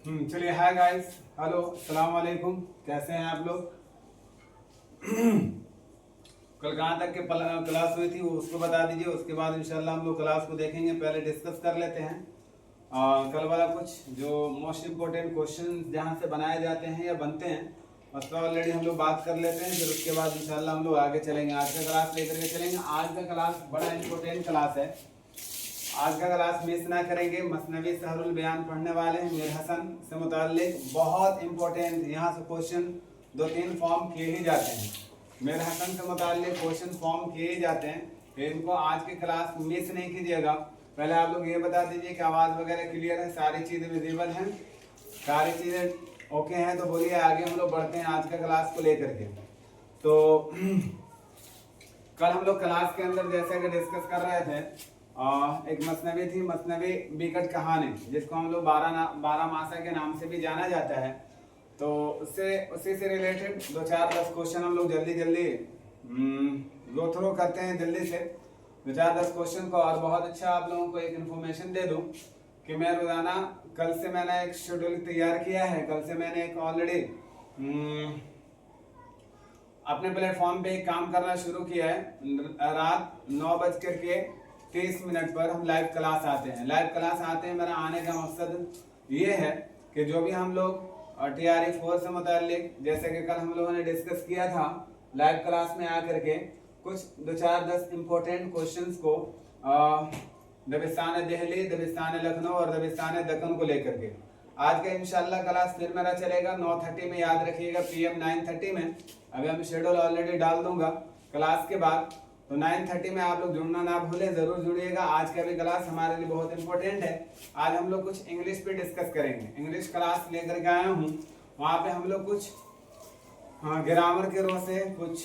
चलिए hi guys, hello, अस्सलाम वालेकुम। कैसे हैं आप लोग? कल कहाँ तक के क्लास हुई थी वो उसको बता दीजिए, उसके बाद इंशाल्लाह हम लोग क्लास को देखेंगे। पहले डिस्कस कर लेते हैं कल वाला कुछ जो मोस्ट इम्पोर्टेंट क्वेश्चन जहाँ से बनाए जाते हैं या बनते हैं, उस पर ऑलरेडी हम लोग बात कर लेते हैं। फिर उसके बाद इंशाल्लाह हम लोग आगे चलेंगे। आज का क्लास लेकर के चलेंगे। आज का क्लास बड़ा इंपॉर्टेंट क्लास है। आज का क्लास मिस ना करेंगे। मसनवी सहरुल बयान पढ़ने वाले हैं। मीर हसन से मुताल्लिक बहुत इंपॉर्टेंट यहाँ से क्वेश्चन 2-3 फॉर्म किए ही जाते हैं। मीर हसन से मुताल्लिक क्वेश्चन फॉर्म किए ही जाते हैं, तो इनको आज की क्लास मिस नहीं कीजिएगा। पहले आप लोग ये बता दीजिए कि आवाज़ वगैरह क्लियर है, सारी चीज़ें विजिबल हैं, सारी चीज़ें ओके हैं, तो बोलिए आगे हम लोग बढ़ते हैं आज का क्लास को लेकर के। तो कल हम लोग क्लास के अंदर जैसे कि डिस्कस कर रहे थे, एक मसनवी थी, मसनवी बिकट कहानी, जिसको हम लोग 12 मासा के नाम से भी जाना जाता है। तो उसी से रिलेटेड 2-4-10 क्वेश्चन हम लोग जल्दी गो थ्रू करते हैं जल्दी से 2-4-10 क्वेश्चन को। और बहुत अच्छा आप लोगों को एक इन्फॉर्मेशन दे दूं कि मैं रोज़ाना कल से मैंने एक शेड्यूल तैयार किया है। कल से मैंने एक ऑलरेडी अपने प्लेटफॉर्म पे एक काम करना शुरू किया है। रात 9:30 पर हम लाइव क्लास आते हैं। मेरा आने का मकसद ये है कि जो भी हम लोग TRE 4 से मुताल्लिक, जैसे कि कल हम लोगों ने डिस्कस किया था, लाइव क्लास में आकर के कुछ 2-4-10 इम्पोर्टेंट क्वेश्चंस को दबिस्तान दिल्ली, दबिस्तान लखनऊ और दबिस्तान दक्कन को लेकर के आज का इंशाल्लाह क्लास फिर मेरा चलेगा 9:30 में। याद रखिएगा PM 9:30 में। अभी हम शेड्यूल ऑलरेडी डाल दूंगा क्लास के बाद, तो 9:30 में आप लोग जुड़ना ना भूलें, जरूर जुड़िएगा। आज का भी क्लास हमारे लिए बहुत इंपॉर्टेंट है। आज हम लोग कुछ इंग्लिश पे डिस्कस करेंगे। इंग्लिश क्लास लेकर के आया हूँ, वहाँ पे हम लोग कुछ ग्रामर के रो से, कुछ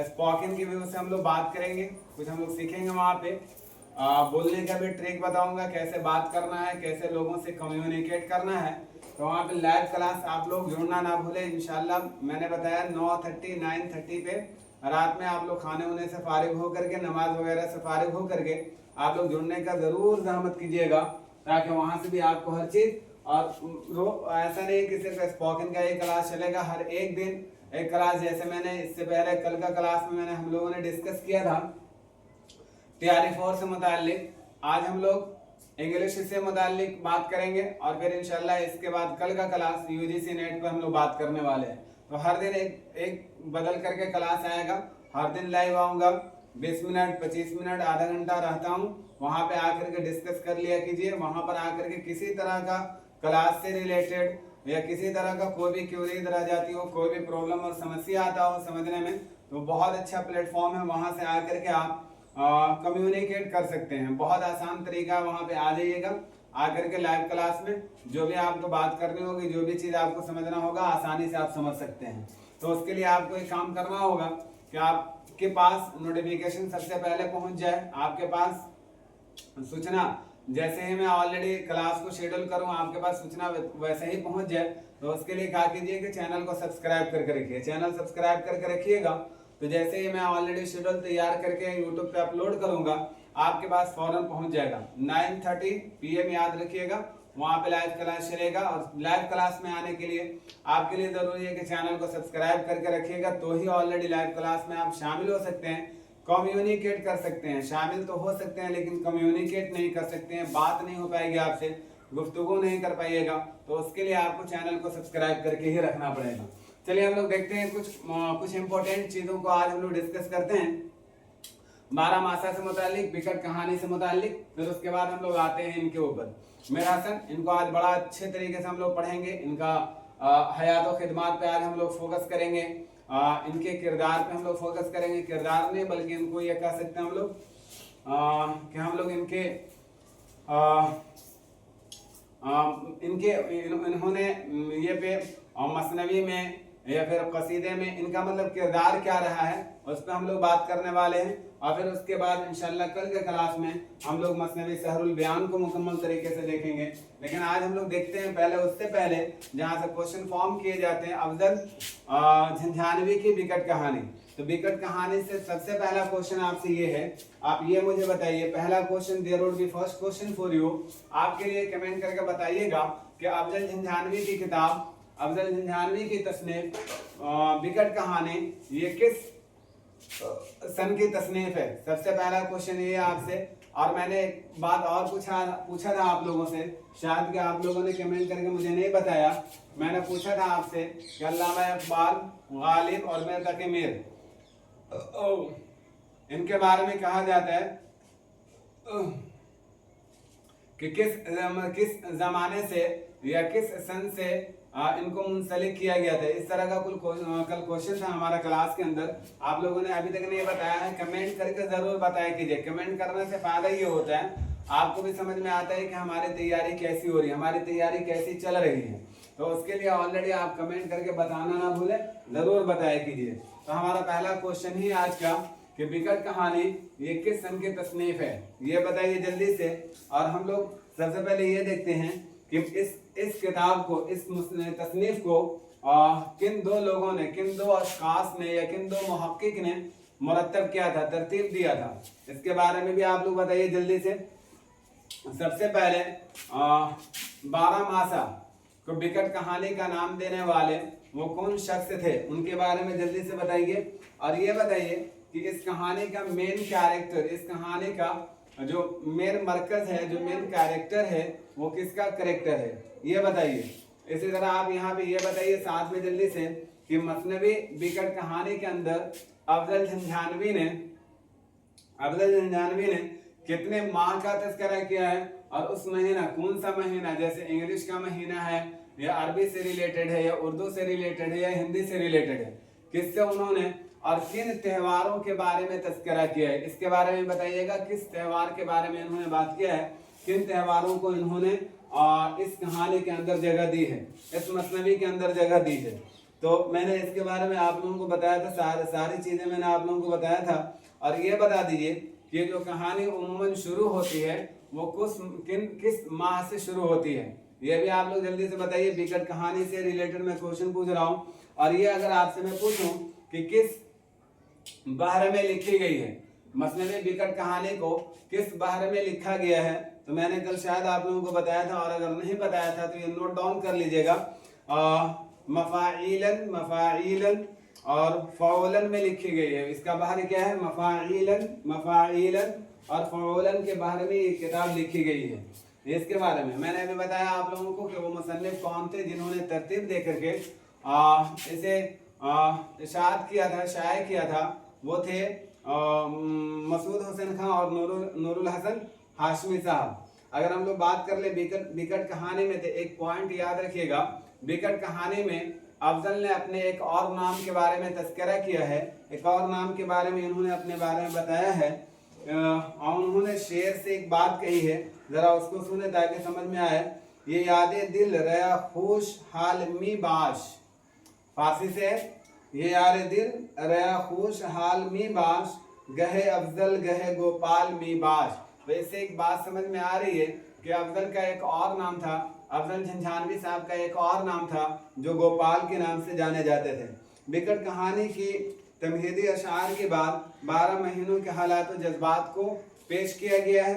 स्पोकन की व्यू से हम लोग बात करेंगे, कुछ हम लोग सीखेंगे वहाँ पे। बोलने का भी ट्रिक बताऊंगा, कैसे बात करना है, कैसे लोगों से कम्युनिकेट करना है। तो वहाँ पे लाइव क्लास आप लोग जुड़ना ना भूलें इंशाल्लाह। मैंने बताया 9:30 9:30 पे रात में आप लोग खाने होने से फारिग होकर के, नमाज वगैरह से फारिग होकर के आप लोग जुड़ने का जरूर जहमत कीजिएगा, ताकि वहाँ से भी आपको हर चीज़। और ऐसा नहीं कि सिर्फ स्पोकन का एक क्लास चलेगा, हर एक दिन एक क्लास। जैसे मैंने इससे पहले कल का क्लास में हम लोगों ने डिस्कस किया था TRE 4 से मुताल्लिक, आज हम लोग इंग्लिश से मुताल्लिक बात करेंगे। और फिर इंशाल्लाह इसके बाद कल का क्लास UGC नेट पर हम लोग बात करने वाले हैं। तो हर दिन एक बदल करके क्लास आएगा। हर दिन लाइव आऊँगा, 20 मिनट 25 मिनट आधा घंटा रहता हूँ। वहाँ पे आकर के डिस्कस कर लिया कीजिए। वहाँ पर आकर के किसी तरह का क्लास से रिलेटेड या किसी तरह का कोई भी क्वेरी रह जाती हो, कोई भी प्रॉब्लम और समस्या आता हो समझने में, तो बहुत अच्छा प्लेटफॉर्म है। वहाँ से आकर के आप कम्युनिकेट कर सकते हैं। बहुत आसान तरीका, वहाँ पे आ जाइएगा। आकर के लाइव क्लास में जो भी आपको बात करनी होगी, जो भी चीज़ आपको समझना होगा, आसानी से आप समझ सकते हैं। तो उसके लिए आपको एक काम करना होगा कि आपके पास नोटिफिकेशन सबसे पहले पहुँच जाए, आपके पास सूचना जैसे ही मैं ऑलरेडी क्लास को शेड्यूल करूँ आपके पास सूचना वैसे ही पहुँच जाए। तो उसके लिए क्या कीजिए कि चैनल को सब्सक्राइब करके रखिए। चैनल सब्सक्राइब करके रखिएगा, तो जैसे ही मैं ऑलरेडी शेड्यूल तैयार करके यूट्यूब पे अपलोड करूंगा, आपके पास फौरन पहुंच जाएगा। 9:30 PM याद रखिएगा, वहाँ पे लाइव क्लास चलेगा। और लाइव क्लास में आने के लिए आपके लिए जरूरी है कि चैनल को सब्सक्राइब करके रखिएगा, तो ही ऑलरेडी लाइव क्लास में आप शामिल हो सकते हैं, कम्युनिकेट कर सकते हैं। शामिल तो हो सकते हैं लेकिन कम्युनिकेट नहीं कर सकते हैं, बात नहीं हो पाएगी आपसे, गुफ्तगू नहीं कर पाइएगा। तो उसके लिए आपको चैनल को सब्सक्राइब करके ही रखना पड़ेगा। चलिए हम लोग देखते हैं कुछ इंपॉर्टेंट चीज़ों को आज हम लोग डिस्कस करते हैं। 12 मासा से मुतालिक, बिकट कहानी से मुतालिक, फिर उसके बाद हम लोग आते हैं इनके ऊपर। मीर हसन, इनको आज बड़ा अच्छे तरीके से हम लोग पढ़ेंगे। इनका हयात और खिदमात पे आज हम लोग फोकस करेंगे। इनके किरदार पे हम लोग फोकस करेंगे। किरदार नहीं बल्कि इनको ये कह सकते हैं हम लोग कि हम लोग इन्होंने ये पे मसनवी में या फिर कसीदे में इनका मतलब किरदार क्या रहा है, उस पर हम लोग बात करने वाले हैं। और फिर उसके बाद इंशाल्लाह कल के क्लास में हम लोग मसनवी सहरुल बयान को मुकम्मल तरीके से देखेंगे। लेकिन आज हम लोग देखते हैं पहले, उससे पहले जहाँ से क्वेश्चन फॉर्म किए जाते हैं, अफजल झंझानवी की बिकट कहानी। तो बिकट कहानी से सबसे पहला क्वेश्चन आपसे ये है, आप ये मुझे बताइए, पहला question there would be first question for you, आपके लिए कमेंट करके बताइएगा कि अफजल झंझानवी की किताब, अफजल झंझानवी की तसनीफ बिकट कहानी ये किस सन की तसनीफ है। सबसे पहला क्वेश्चन ये है आपसे। और मैंने एक बात और पूछा था आप लोगों से, शायद कि आप लोगों ने कमेंट करके मुझे नहीं बताया। मैंने पूछा था आपसे कि अल्लामा इकबाल, गालिब और मीर तकी मीर, इनके बारे में कहा जाता है कि किस जमाने से या किस सन से इनको मुंसलिक किया गया था। इस तरह का कल क्वेश्चन था हमारा क्लास के अंदर, आप लोगों ने अभी तक नहीं बताया है, कमेंट करके जरूर बताया कीजिए। कमेंट करने से फायदा ये होता है, आपको भी समझ में आता है कि हमारी तैयारी कैसी हो रही है, हमारी तैयारी कैसी चल रही है। तो उसके लिए ऑलरेडी आप कमेंट करके बताना ना भूले, जरूर बताया कीजिए। तो हमारा पहला क्वेश्चन ही आज का कि बिकट कहानी ये किस सन की तसनीफ है, ये बताइए जल्दी से। और हम लोग सबसे पहले ये देखते हैं कि इस किताब को, इस तसनीफ को किन दो लोगों ने, किन दो अशखास ने या किन दो मुहक्किक ने मुरत्तब किया था, तरतीब दिया था, इसके बारे में भी आप लोग बताइए जल्दी से। सबसे पहले बारहमासा को बिकट कहानी का नाम देने वाले वो कौन शख्स थे, उनके बारे में जल्दी से बताइए। और ये बताइए कि इस कहानी का मेन कैरेक्टर, इस कहानी का जो मेन मरकज है, जो मेन कैरेक्टर है, वो किसका कैरेक्टर है, ये बताइए। इसी तरह आप यहाँ पे ये बताइए साथ में जल्दी से कि मसनवी बिकट कहानी के अंदर अफजल झंझानवी ने कितने माह का तज़किरा किया है, और उस महीना कौन सा महीना, जैसे इंग्लिश का महीना है या अरबी से रिलेटेड है या उर्दू से रिलेटेड है या हिंदी से रिलेटेड है, किससे उन्होंने और किन त्योहारों के बारे में तज़किरा किया है, इसके बारे में बताइएगा। किस त्योहार के बारे में इन्होंने बात किया है, किन त्योहारों को इन्होंने इस कहानी के अंदर जगह दी है, इस मसनवी के अंदर जगह दी है। तो मैंने इसके बारे में आप लोगों को बताया था, सारी चीज़ें मैंने आप लोगों को बताया था। और ये बता दीजिए कि जो कहानी उम्मन शुरू होती है वो किस माह से शुरू होती है, ये भी आप लोग जल्दी से बताइए। बिकट कहानी से रिलेटेड मैं क्वेश्चन पूछ रहा हूँ। और ये अगर आपसे मैं पूछूं कि किस बहर में लिखी गई है, मसनवी बिकट कहानी को किस बहर में लिखा गया है, तो मैंने कल शायद आप लोगों को बताया था, और अगर नहीं बताया था तो ये नोट डाउन कर लीजिएगा। मफाइलन और फ़ौलन में लिखी गई है। इसका बहर क्या है, मफाइलन और फ़ौलन के बारे में ये किताब लिखी गई है। इसके बारे में मैंने अभी बताया आप लोगों को कि वो मुसन्निफ कौन थे जिन्होंने तरतीब दे करके इसे इशाअत किया था, शाये किया था। वो थे मसूद हुसैन खान और नूरुल हसन हाशमी साहब। अगर हम लोग बात कर ले बिकट कहानी में, तो एक पॉइंट याद रखिएगा, बिकट कहानी में अफजल ने अपने एक और नाम के बारे में तज़किरा किया है, एक और नाम के बारे में इन्होंने अपने बारे में बताया है। और उन्होंने शेर से एक बात कही है, जरा उसको सुने ताकि समझ में आए। ये यादे दिल रया खुश हाल मी बाश, फारसी से ये यारे दिल रया खुश हाल मी बाश, गहे अफजल गहे गोपाल मी बाश। तो इससे एक बात समझ में आ रही है कि अफजल का एक और नाम था, अफजल झंझानवी साहब का एक और नाम था जो गोपाल के नाम से जाने जाते थे। बिकट कहानी की तमहीदी अशार के बाद 12 महीनों के हालात और जज्बात को पेश किया गया है,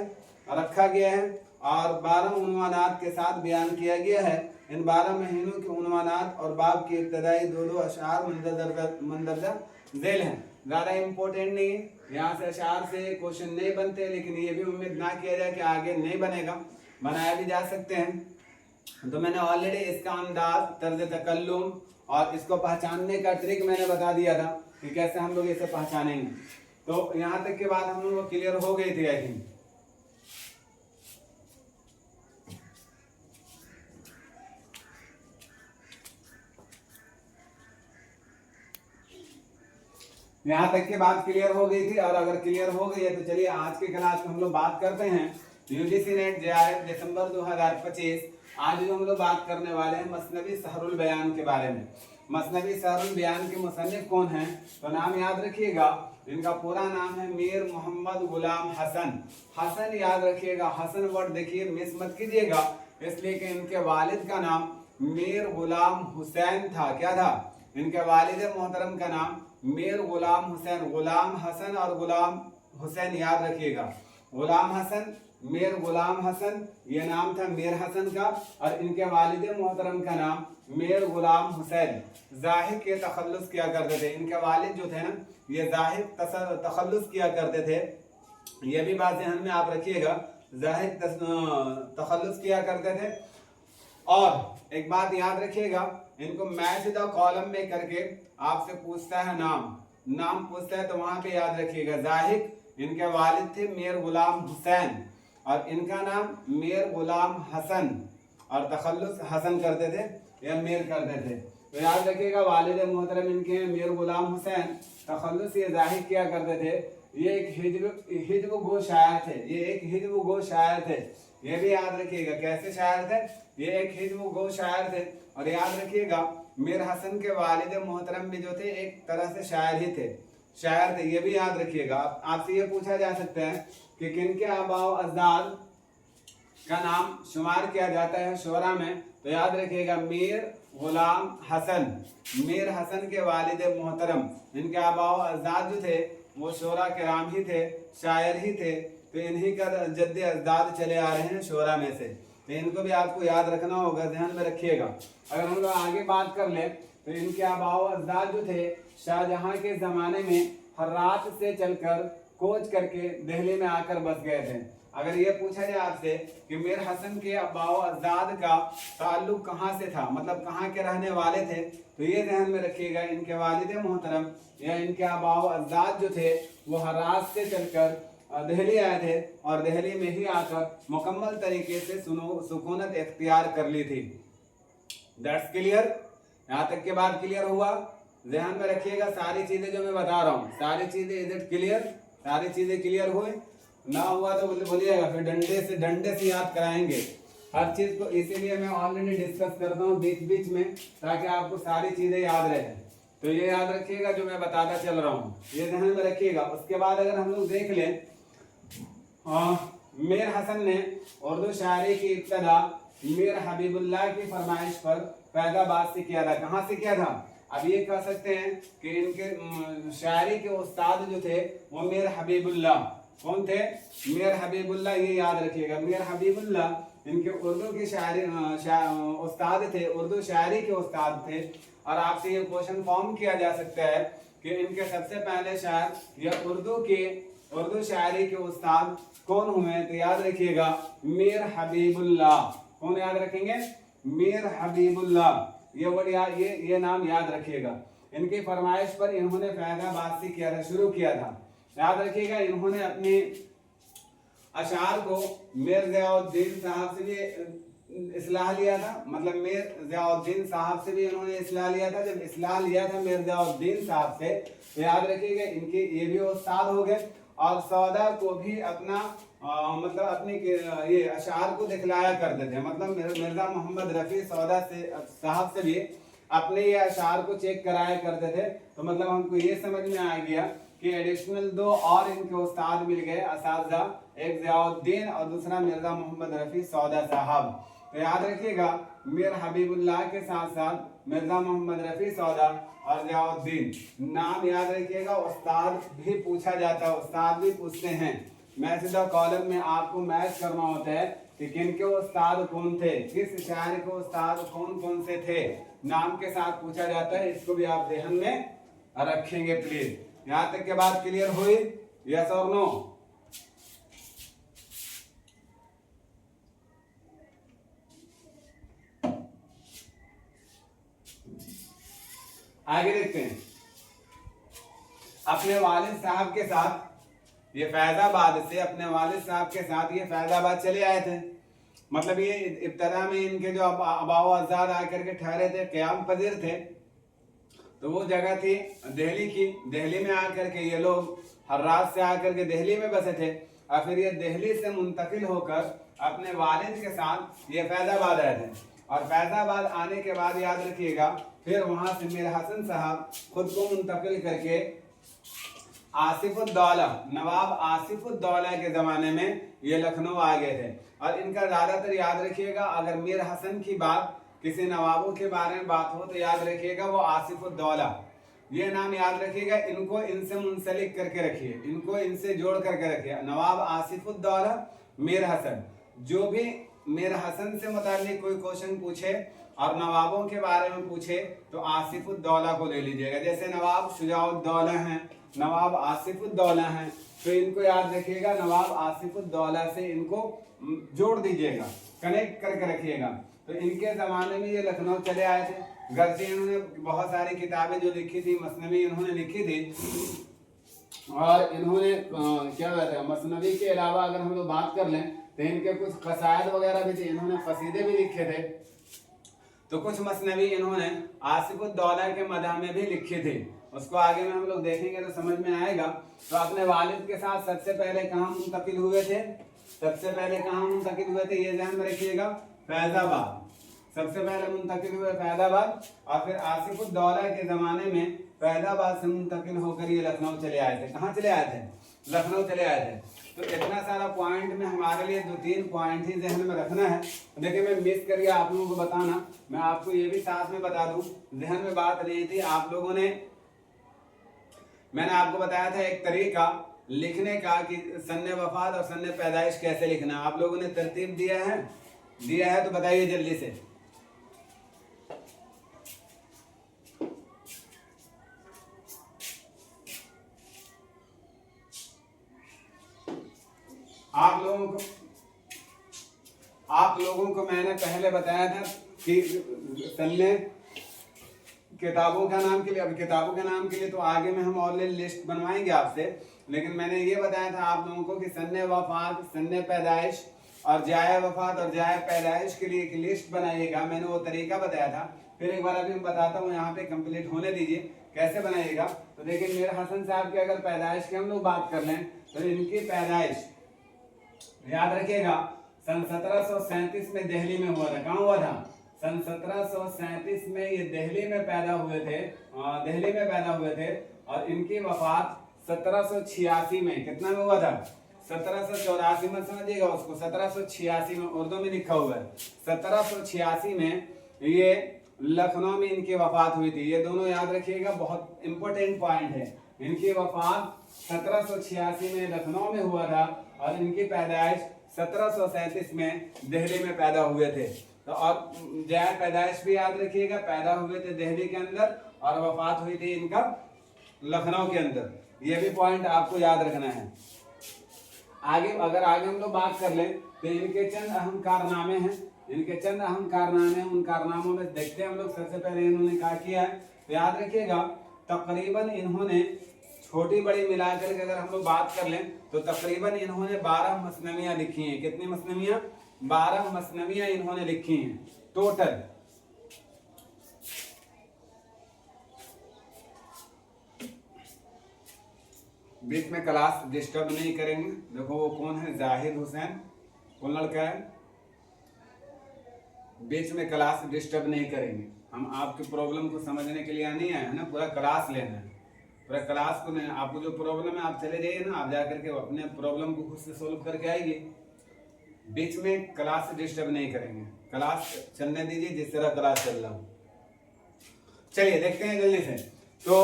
रखा गया है, और 12 उन्वानात के साथ बयान किया गया है। इन 12 महीनों के उन्वानात और बाब की इब्तदाई दो अशार मंदरजा झेल हैं, ज़्यादा इम्पोर्टेंट नहीं है, यहाँ से अशार से क्वेश्चन नहीं बनते, लेकिन ये भी उम्मीद ना किया जाए कि आगे नहीं बनेगा, बनाया भी जा सकते हैं। तो मैंने ऑलरेडी इसका अंदाज, तर्ज तकल्लुम और इसको पहचानने का ट्रिक मैंने बता दिया था कि कैसे हम लोग इसे पहचानेंगे। तो यहाँ तक के बाद हम लोग को क्लियर हो गई थी आई थिंक। यहाँ तक की बात क्लियर हो गई थी, और अगर क्लियर हो गई है तो चलिए आज के क्लास में हम लोग बात करते हैं यूजीसी नेट जेआरएफ दिसंबर 2025। आज जो हम लोग बात करने वाले हैं मसनवी सहरुल बयान के बारे में। मसनवी सहरुल बयान के मुसन्निफ कौन हैं, तो नाम याद रखिएगा, इनका पूरा नाम है मीर मोहम्मद गुलाम हसन। हसन याद रखिएगा, हसन वर्ड देखिए मिस मत कीजिएगा, इसलिए कि इनके वालिद का नाम मीर गुलाम हुसैन था। क्या था, इनके वालिद मोहतरम का नाम मीर गुलाम हुसैन, गुलाम हसन और गुलाम हुसैन याद रखिएगा। गुलाम हसन, मीर गुलाम हसन, ये नाम था मीर हसन का, और इनके वालिद मोहतरम का नाम मीर गुलाम हुसैन। जाहिद के तखल्लुस किया करते थे, इनके वालिद जो थे ना ये जाहिद तखल्लुस किया करते थे। ये भी बात ध्यान में आप रखिएगा, जाहिद तखल्लुस किया करते थे। और एक बात याद रखिएगा, इनको मैच द कॉलम में करके आपसे पूछता है नाम पूछता है तो वहां पे याद रखिएगा जाहिद इनके वालिद थे मीर गुलाम हुसैन और इनका नाम मीर गुलाम हसन, और तखल्लुस हसन करते थे या मीर करते थे। तो याद रखिएगा वालिद मोहतरम इनके मीर गुलाम हुसैन, तखल्लुस ये जाहिर किया करते थे। ये एक हिज्ब गो शायर थे, ये एक हिज्ब गो शायर थे, ये भी याद रखिएगा। कैसे शायर थे? ये एक हिज्ब गो शायर थे। और याद रखिएगा मीर हसन के वालिद मोहतरम भी जो थे एक तरह से शायर ही थे, शायर थे, ये भी याद रखिएगा। आपसे ये पूछा जा सकता है कि किनके आबाओ अजदाद का नाम शुमार किया जाता है शोरा में, तो याद रखिएगा मीर गुलाम हसन, मीर हसन के वालिद मोहतरम, इनके आबाओ अजदाद जो थे वो शोरा किराम ही थे, शायर ही थे। तो इन्हीं का जद्द अजदाद चले आ रहे हैं शोरा में से, तो इनको भी आपको याद रखना होगा, ध्यान में रखिएगा। अगर हम लोग आगे बात कर ले तो इनके आबाओ अजदाद जो थे शाहजहां के ज़माने में हर्रात से चलकर कोच करके दिल्ली में आकर बस गए थे। अगर ये पूछा जाए आपसे कि मीर हसन के आबाओ अजदाद का ताल्लुक कहाँ से था, मतलब कहाँ के रहने वाले थे, तो ये ध्यान में रखिएगा इनके वालिद मोहतरम या इनके आबाओ अजदाद जो थे वो हर्रात से चलकर दिल्ली आए थे और दिल्ली में ही आकर मुकम्मल तरीके से सुकूनत इख्तियार कर ली थी। That's clear? यहाँ तक के बाद क्लियर हुआ? ध्यान में रखिएगा सारी चीजें जो मैं बता रहा हूँ, सारी चीजें इज इट क्लियर? सारी चीजें क्लियर हुए? ना हुआ तो बोलिएगा, फिर डंडे से याद कराएंगे हर चीज को। इसीलिए मैं ऑलरेडी डिस्कस करता हूँ बीच बीच में ताकि आपको सारी चीजें याद रहे। तो ये याद रखिएगा जो मैं बताता चल रहा हूँ, ये ध्यान में रखिएगा। उसके बाद अगर हम लोग देख लें, मीर हसन ने उर्दू शायरी की इब्तदा मीर हबीबुल्लाह की फरमाइश पर फैजाबाद से किया था। कहाँ से किया था? अब ये कह सकते हैं कि इनके शायरी के उस्ताद जो थे वो मीर हबीबुल्लाह, कौन थे? मीर हबीबुल्लाह, ये याद रखिएगा। मीर हबीबुल्लाह इनके उर्दू की शायरी उस्ताद थे, उर्दू शायरी के उस्ताद थे। और आपसे ये क्वेश्चन फॉर्म किया जा सकता है कि इनके सबसे पहले शायर या उर्दू शायरी के उस्ताद कौन हुए? तो याद रखिएगा मीर हबीबुल्लाह। कौन याद रखेंगे? मीर हबीबुल्लाह। ये वर्ड ये नाम याद रखिएगा। इनकी फरमाइश पर इन्होंने फैजाबाद से किया था, शुरू किया था। याद रखिएगा इन्होंने अपने अशार को मीर ज़ियाउद्दीन साहब से भी इस्लाह लिया था, मतलब मीर ज़ियाउद्दीन साहब से भी इन्होंने इस्लाह लिया था। जब इस्लाह लिया था मीर ज़ियाउद्दीन साहब से, तो याद रखिएगा इनके ये भी उस्ताद हो गए और सौदा को भी अपना मतलब अपने ये अशार को दिखलाया करते थे। मतलब मिर्जा मोहम्मद रफ़ी सौदा से साहब से भी अपने ये अशार को चेक कराया करते थे। तो मतलब हमको ये समझ में आ गया कि एडिशनल दो और इनके उस्ताद मिल गए असातिज़ा, एक ज़ियाउद्दीन और दूसरा मिर्जा मोहम्मद रफ़ी सौदा साहब। तो याद रखिएगा मीर हबीबुल्लाह के साथ साथ मिर्जा मोहम्मद रफ़ी सौदा और ज़ियाउद्दीन नाम याद रखिएगा। उस्ताद भी पूछा जाता है, उस्ताद भी पूछते हैं। मैच द कॉलम में आपको मैच करना होता है कि किन के उस्ताद कौन थे, किस शायर के उस्ताद कौन कौन से थे, नाम के साथ पूछा जाता है। इसको भी आप ध्यान में रखेंगे प्लीज। यहाँ तक के बाद क्लियर हुई? यस और नो? आगे देखते हैं। अपने वालिद साहब के साथ ये फैजाबाद से अपने वालिद साहब के साथ ये फैजाबाद चले आए थे। मतलब ये इब्तदा में इनके जो अबाओ अजदाद आकर के ठहरे थे, क़याम पजीर थे, तो वो जगह थी दिल्ली की। दिल्ली में आकर के ये लोग हर्रात से आकर के दिल्ली में बसे थे और फिर ये दिल्ली से मुंतकिल होकर अपने वालिद के साथ ये फैजाबाद आए थे। और फैजाबाद आने के बाद याद रखिएगा फिर वहां से मीर हसन साहब खुद को मुंतकिल करके आसिफुद्दौला, नवाब आसिफुद्दौला के ज़माने में ये लखनऊ आ गए थे। और इनका ज़्यादातर याद रखिएगा, अगर मीर हसन की बात किसी नवाबों के बारे में बात हो तो याद रखिएगा वो आसिफुद्दौला, ये नाम याद रखिएगा, इनको इनसे मुंसलिक करके रखिए, इनको इनसे जोड़ करके रखिए। नवाब आसिफुद्दौला मीर हसन, जो भी मीर हसन से मुताल्लिक कोई क्वेश्चन पूछे और नवाबों के बारे में पूछे तो आसिफुद्दौला को ले लीजिएगा। जैसे नवाब शुजाउद्दौला हैं, नवाब आसिफुद्दौला हैं, तो इनको याद रखिएगा, नवाब आसिफुद्दौला से इनको जोड़ दीजिएगा, कनेक्ट करके रखिएगा। तो इनके ज़माने में ये लखनऊ चले आए थे, घर से इन्होंने बहुत सारी किताबें जो लिखी थी, मसनवी इन्होंने लिखी थी, और इन्होंने क्या कहते हैं, मसनवी के अलावा अगर हम लोग बात कर लें तो इनके कुछ कसायद वगैरह भी थे, इन्होंने कसीदे भी लिखे थे। तो कुछ मसनवी इन्होंने आसिफुद्दौला के मदह में भी लिखे थे, उसको आगे में हम लोग देखेंगे तो समझ में आएगा। तो अपने वालिद के साथ सबसे पहले कहाँ मुंतकिल हुए थे, सबसे पहले कहाँ मुंतकिल हुए थे, ये ध्यान में रखिएगा, फैजाबाद। सबसे पहले मुंतकिल हुए फैजाबाद, और फिर आसिफुद्दौला के ज़माने में फैजाबाद से मुंतकिल होकर ये लखनऊ चले आए थे। कहाँ चले आए थे? लखनऊ चले आए थे। तो इतना सारा पॉइंट में हमारे लिए 2-3 पॉइंट ही जहन में रखना है। देखिए मैं मिस करके आप लोगों को बताना, मैं आपको ये भी साथ में बता दूं, जहन में बात रही थी आप लोगों ने, मैंने आपको बताया था एक तरीका लिखने का कि सन्ने वफात और सन्ने पैदाइश कैसे लिखना। आप लोगों ने तरतीब दिया है तो बताइए जल्दी से। आप लोगों को मैंने पहले बताया था कि सन्ने किताबों का नाम के लिए, अब किताबों के नाम के लिए तो आगे में हम ऑनलाइन लिस्ट बनवाएंगे आपसे, लेकिन मैंने ये बताया था आप लोगों को कि सन्ने वफात, सन्ने पैदाइश और जाए वफात और जाए पैदाइश के लिए एक लिस्ट बनाइएगा। मैंने वो तरीका बताया था, फिर एक बार अभी मैं बताता हूँ, यहाँ पे कंप्लीट होने दीजिए कैसे बनाइएगा। तो देखिए मीर हसन साहब की अगर पैदाइश की हम लोग बात कर लें तो इनकी पैदाइश याद रखिएगा सन 1737 में दिल्ली में हुआ था। कहाँ हुआ था? सन 1737 में ये दिल्ली में पैदा हुए थे, दिल्ली में पैदा हुए थे, और इनकी वफात 1786 में कितना में हुआ था? 1784 में, समझिएगा उसको, 1786 में उर्दू में लिखा हुआ है। 1786 में ये लखनऊ में इनकी वफात हुई थी। ये दोनों याद रखिएगा, बहुत इंपॉर्टेंट पॉइंट है। इनकी वफात 1786 में लखनऊ में हुआ था और इनकी पैदाइश 1737 में दिल्ली में पैदा हुए थे। तो और जाए पैदाइश भी याद रखिएगा, पैदा हुए थे दिल्ली के अंदर और वफात हुई थी इनका लखनऊ के अंदर। ये भी पॉइंट आपको याद रखना है। आगे हम लोग बात कर लें तो इनके चंद अहम कारनामे हैं, इनके चंद अहम कारनामे हैं। उन कारनामों में देखते हैं हम लोग। सबसे पहले इन्होंने क्या किया है तो याद रखिएगा, तकरीबन इन्होंने छोटी बड़ी मिलाकर के अगर हम लोग बात कर लें तो तकरीबन इन्होंने 12 मसनवियां लिखी हैं। कितनी मसनवियां? 12 मसनवियां इन्होंने लिखी हैं टोटल। बीच में क्लास डिस्टर्ब नहीं करेंगे। देखो वो कौन है, जाहिद हुसैन, कौन लड़का है? बीच में क्लास डिस्टर्ब नहीं करेंगे। हम आपकी प्रॉब्लम को समझने के लिए नहीं आए हैं ना, पूरा क्लास लेना है। पूरा क्लास को नहीं, आपको जो प्रॉब्लम है आप चले जाइए ना, आप जाकर के अपने प्रॉब्लम को खुद से सोल्व करके आइए। बीच में क्लास डिस्टर्ब नहीं करेंगे, क्लास चलने दीजिए जिस तरह क्लास चल रहा हो। चलिए देखते हैं जल्दी से। तो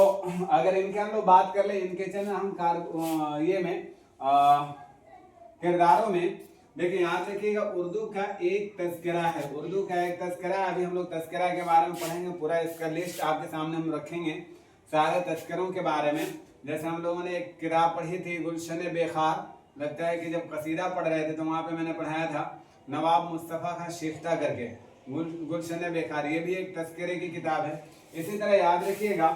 अगर इनके हम लोग बात कर ले, इनके चंद हम किरदारों में देखिए याद रखिएगा, उर्दू का एक तस्करा है, उर्दू का एक तस्करा है। अभी हम लोग तस्करा के बारे में पढ़ेंगे, पूरा इसका लिस्ट आपके सामने हम रखेंगे सारे तस्करों के बारे में। जैसे हम लोगों ने एक किताब पढ़ी थी गुलशन बेखार, लगता है कि जब कसीदा पढ़ रहे थे तो वहाँ पे मैंने पढ़ाया था नवाब मुस्तफ़ा खां शिफ्ता करके, गुलशन बेखार। ये भी एक तस्करे की किताब है। इसी तरह याद रखिएगा,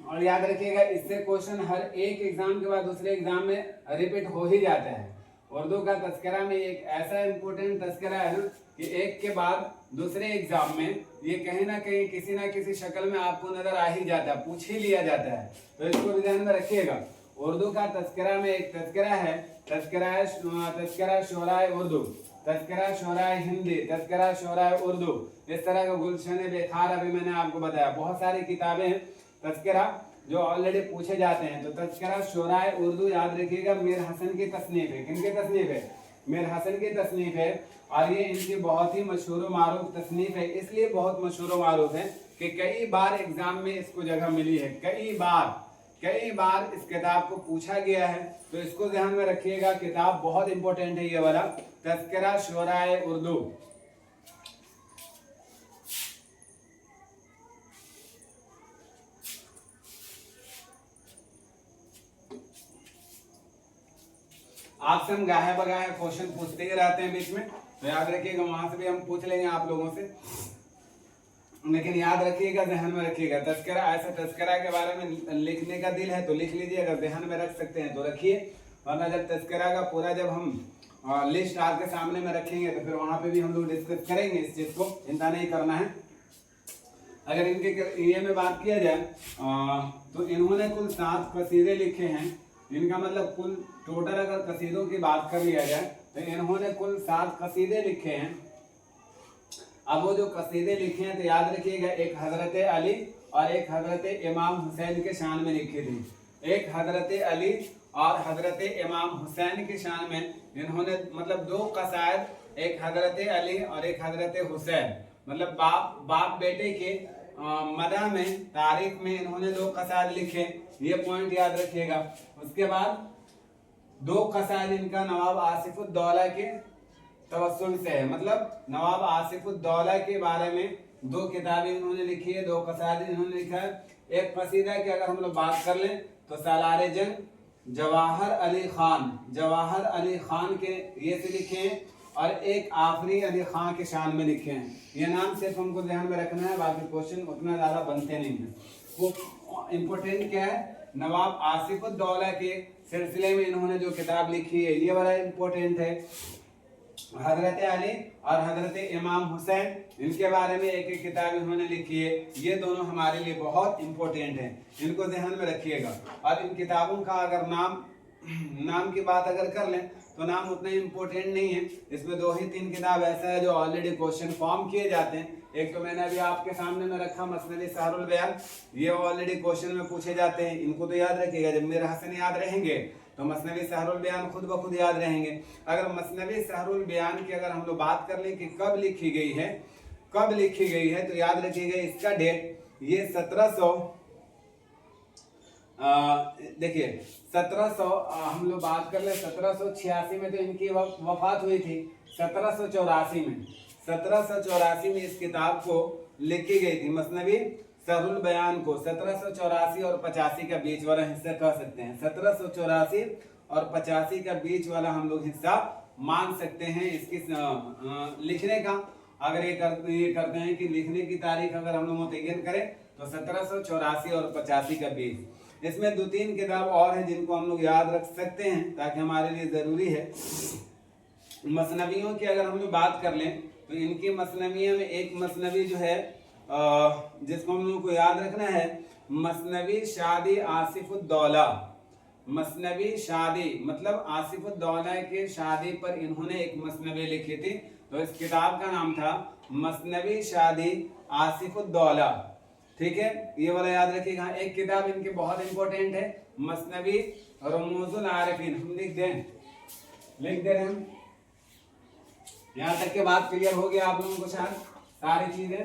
और याद रखिएगा इससे क्वेश्चन हर एक एग्जाम के बाद दूसरे एग्जाम में रिपीट हो ही जाता है। उर्दू का तस्करा में एक ऐसा इंपॉर्टेंट तस्करा है ना कि एक के बाद दूसरे एग्जाम में ये कहीं ना कहीं किसी ना किसी शक्ल में आपको नजर आ ही जाता है, पूछ ही लिया जाता है। तो इसको भी ध्यान में रखिएगा। उर्दू का तस्करा में एक तस्करा है, तस्करा शोराए उर्दू, तस्करा शोराए हिंदी, तस्करा शोराए उर्दू। इस तरह का गुलशन बेखार अभी मैंने आपको बताया। बहुत सारी किताबें हैं तस्करा जो ऑलरेडी पूछे जाते हैं। तो तस्करा शोराए उर्दू याद रखिएगा, मीर हसन की तसनीफ है। किनकी तसनीफ है? मीर हसन की तसनीफ है और ये इनकी बहुत ही मशहूर मारूफ तसनीफ है। इसलिए बहुत मशहूर मारूफ है कि कई बार एग्जाम में इसको जगह मिली है, कई बार इस किताब को पूछा गया है। तो इसको ध्यान में रखिएगा, किताब बहुत इंपॉर्टेंट है ये वाला, तज़किरा शुराए उर्दू। आपसे हम गाहे बगाहे क्वेश्चन पूछते ही रहते हैं बीच में, तो याद रखिएगा, वहां से भी हम पूछ लेंगे आप लोगों से, लेकिन याद रखिएगा, ध्यान में रखिएगा। तज़किरा, ऐसा तज़किरा के बारे में लिखने का दिल है तो लिख लीजिए, अगर ध्यान में रख सकते हैं तो रखिए, वरना जब तज़किरा का पूरा जब हम लिस्ट आपके सामने में रखेंगे तो फिर वहां पे भी हम लोग डिस्कस करेंगे इस चीज को, चिंता नहीं करना है। अगर इनके ये में बात किया जाए तो इन्होंने कुल 7 कसीदे लिखे हैं। इनका मतलब कुल टोटल अगर कसीदों की बात कर लिया जाए तो इन्होंने कुल 7 कसीदे लिखे हैं। अब वो जो कसीदे लिखे हैं तो याद रखिएगा, एक हजरत अली और एक हजरत इमाम हुसैन के शान में लिखी थी। एक हजरत अली और हजरत इमाम हुसैन की शान में इन्होंने मतलब 2 कसायद, एक हजरत अली और एक हजरत हुसैन, मतलब बाप बेटे के मदा में, तारीख में इन्होंने 2 कसायद लिखे। ये पॉइंट याद रखिएगा। उसके बाद 2 कसायद इनका नवाब आसिफुद्दौला के तवस्सुल से है, मतलब नवाब आसिफुद्दौला के बारे में 2 किताबें इन्होंने लिखी है, 2 कसायद इन्होंने लिखा है। एक कसीदा की अगर हम लोग बात कर लें तो सालारे जंग जवाहर अली खान के ये से लिखे हैं, और एक आफरी अली खान के शान में लिखे हैं। ये नाम सिर्फ हमको ध्यान में रखना है, बाकी क्वेश्चन उतना ज्यादा बनते नहीं है। वो इम्पोर्टेंट क्या है, नवाब आसिफुद्दौला के सिलसिले में इन्होंने जो किताब लिखी है ये बड़ा इम्पोर्टेंट है। हजरत अली और हजरत इमाम हुसैन, इनके बारे में एक एक किताब इन्होंने लिखी है। ये दोनों हमारे लिए बहुत इंपॉर्टेंट हैं, इनको ध्यान में रखिएगा। और इन किताबों का अगर नाम की बात अगर कर लें तो नाम उतना इम्पोर्टेंट नहीं है। इसमें 2 ही 3 किताब ऐसा है जो ऑलरेडी क्वेश्चन फॉर्म किए जाते हैं। एक तो मैंने अभी आपके सामने में रखा मसनवी सहरुल बयान, ये ऑलरेडी क्वेश्चन में पूछे जाते हैं, इनको तो याद रखिएगा। जब मीर हसन याद रहेंगे तो मसनवी सहरुल बयान खुद ब खुद याद रहेंगे। अगर मसनवी सहरुल बयान की अगर हम लोग बात कर लें कि कब लिखी गई है तो याद रखिएगा इसका डेट, ये 1700 देखिए 1700 हम लोग बात कर ले 1786 में तो इनकी वफात हुई थी। 1784 में इस किताब को लिखी गई थी, मसनवी सहरुल बयान को। 1784 और 85 का बीच वाला हिस्सा कह सकते हैं, 1784 और 85 का बीच वाला हम लोग हिस्सा मान सकते हैं इसकी लिखने का। अगर ये करते हैं कि लिखने की तारीख अगर हम लोग मुतय्यन करें तो 1784 और 85 का बीच। इसमें 2-3 किताब और हैं जिनको हम लोग याद रख सकते हैं ताकि हमारे लिए जरूरी है। मसनवियों की अगर हम लोग बात कर लें तो इनकी मसनवियों में एक मसनवी जो है जिसको हम लोगों को याद रखना है, मसनवी शादी आसिफुद्दौला। मसनवी शादी मतलब आसिफुद्दौला के शादी पर इन्होंने एक मसनवी लिखी थी, तो इस किताब का नाम था मसनवी शादी आसिफुद्दौला। ठीक है, ये वाला याद रखिएगा। एक किताब इनकी बहुत इंपॉर्टेंट है, मसनवी रमूजुल आरिफीन। हम लिख दे रहे हैं। यहाँ तक के बात क्लियर हो गया आप लोगों को शायद सारी चीजें।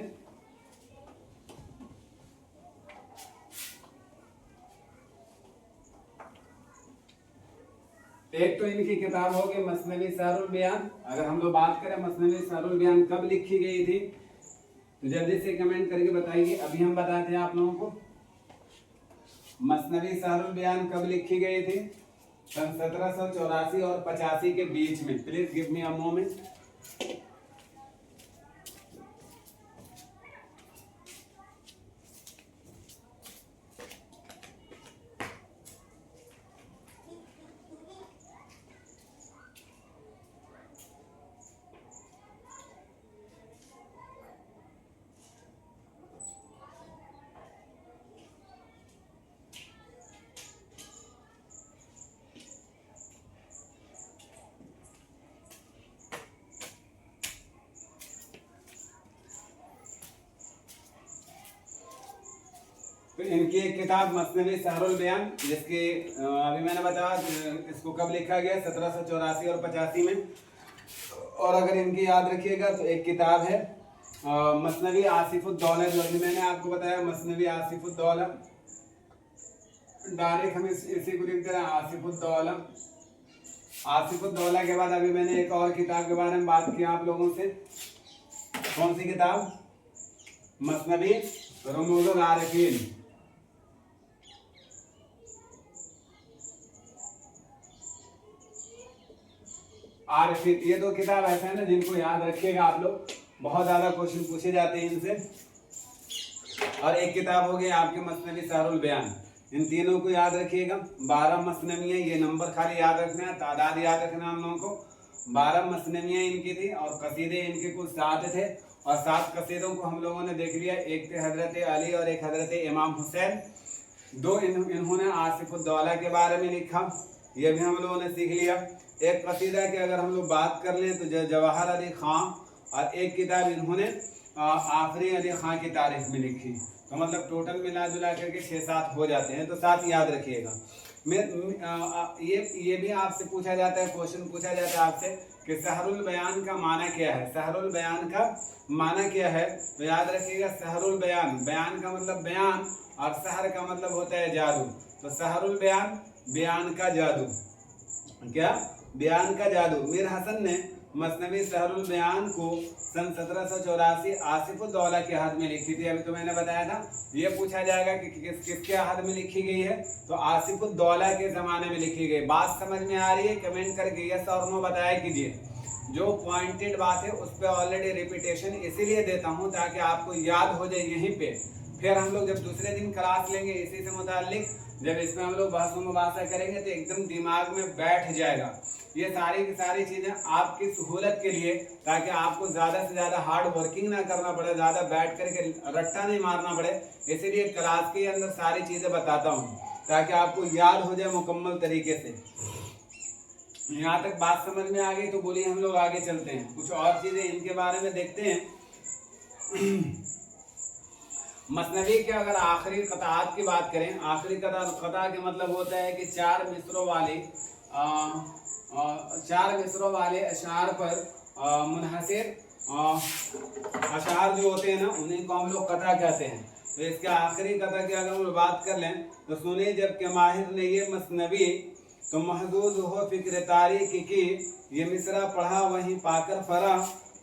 एक तो इनकी किताब हो गई मसनवी सहरुल बयान। अगर हम लोग बात करें मसनवी सहरुल बयान कब लिखी गई थी तो जल्दी से कमेंट करके बताइए। अभी हम बताते हैं आप लोगों को मसनवी सहरुल बयान कब लिखी गई थी, सन 1784 और 85 के बीच में। Please give me a moment. तो इनकी एक किताब मसनवी सहरुल बयान, जिसकी अभी मैंने बताया इसको कब लिखा गया 1784 और 85 में। और अगर इनकी याद रखिएगा तो एक किताब है मसनवी आसिफुद्दौला, जो अभी मैंने आपको बताया मसनवी आसिफुद्दौला, डायरेक्ट हम इसी को लिखते हैं आसिफुद्दौला। आसिफुद्दौला के बाद अभी मैंने एक और किताब के बारे में बात की आप लोगों से, कौन सी किताब? मसनवी रुमूजुल आरिफीन। आरिफीन, ये दो किताब ऐसे हैं ना जिनको याद रखिएगा आप लोग, बहुत ज्यादा क्वेश्चन पूछे जाते हैं इनसे। और एक किताब हो गई आपकी मसनवी सहरुल बयान। इन तीनों को याद रखिएगा। 12 मसनवियाँ, ये नंबर खाली याद रखना है, तादाद याद रखना हम लोगों को। 12 मसनवियाँ इनकी थी और कसीदे इनके कुल 7 थे, और 7 कसीदों को हम लोगों ने देख लिया। एक थे हजरत अली और एक हजरत इमाम हुसैन। 2 इन्होंने आसिफुद्दौला के बारे में लिखा, ये भी हम लोगों ने सीख लिया। एक कसीदा की अगर हम लोग बात कर लें तो जवाहर अली खां, और एक किताब इन्होंने आफरी अली खां की तारीफ में लिखी। तो मतलब टोटल मिला जुला करके 6-7 हो जाते हैं, तो 7 याद रखिएगा। ये भी आपसे पूछा जाता है, क्वेश्चन पूछा जाता है आपसे कि सहरुल बयान का माना क्या है। सहरुल बयान का माना क्या है? तो याद रखिएगा सहरुल बयान, बयान का मतलब बयान, और सहर का मतलब होता है जादू। तो सहरुल बयान, बयान का जादू। क्या? बयान का जादू। मीर हसन ने मसनवी सहरुल बयान को सन 1784 आसिफुद्दौला के हाथ में लिखी थी। अभी तो मैंने बताया था, ये पूछा जाएगा कि किसके हाथ में लिखी गई है, तो आसिफुद्दौला के ज़माने में लिखी गई। बात समझ में आ रही है? कमेंट करके यस और नो बताया कीजिए। जो पॉइंटेड बात है उस पर ऑलरेडी रिपीटेशन इसीलिए देता हूँ ताकि आपको याद हो जाए यहीं पे। फिर हम लोग जब दूसरे दिन क्लास लेंगे इसी से मुताल्लिक, जब इसमें हम लोग बहस मुबासा करेंगे तो एकदम दिमाग में बैठ जाएगा। ये सारी की सारी चीज़ें आपकी सहूलत के लिए, ताकि आपको ज़्यादा से ज़्यादा हार्ड वर्किंग ना करना पड़े, ज़्यादा बैठ करके रट्टा नहीं मारना पड़े, इसीलिए क्लास के अंदर सारी चीज़ें बताता हूँ ताकि आपको याद हो जाए मुकम्मल तरीके से। यहाँ तक बात समझ में आ गई तो बोलिए हम लोग आगे चलते हैं, कुछ और चीज़ें इनके बारे में देखते हैं। मसनवी के अगर आखिरी कतात की बात करें, आखिरी कता के मतलब होता है कि 4 मिसरों वाले अशार पर मुनहसिर अशार जो होते हैं ना, उन्हीं को हम लोग कता कहते हैं। तो इसके आखिरी कता की अगर हम बात कर लें तो सुनिए, जबकि माहिर ने ये मसनवी तो महजूज हो फिक्र तारीख की, ये मिसरा पढ़ा वहीं पाकर फरा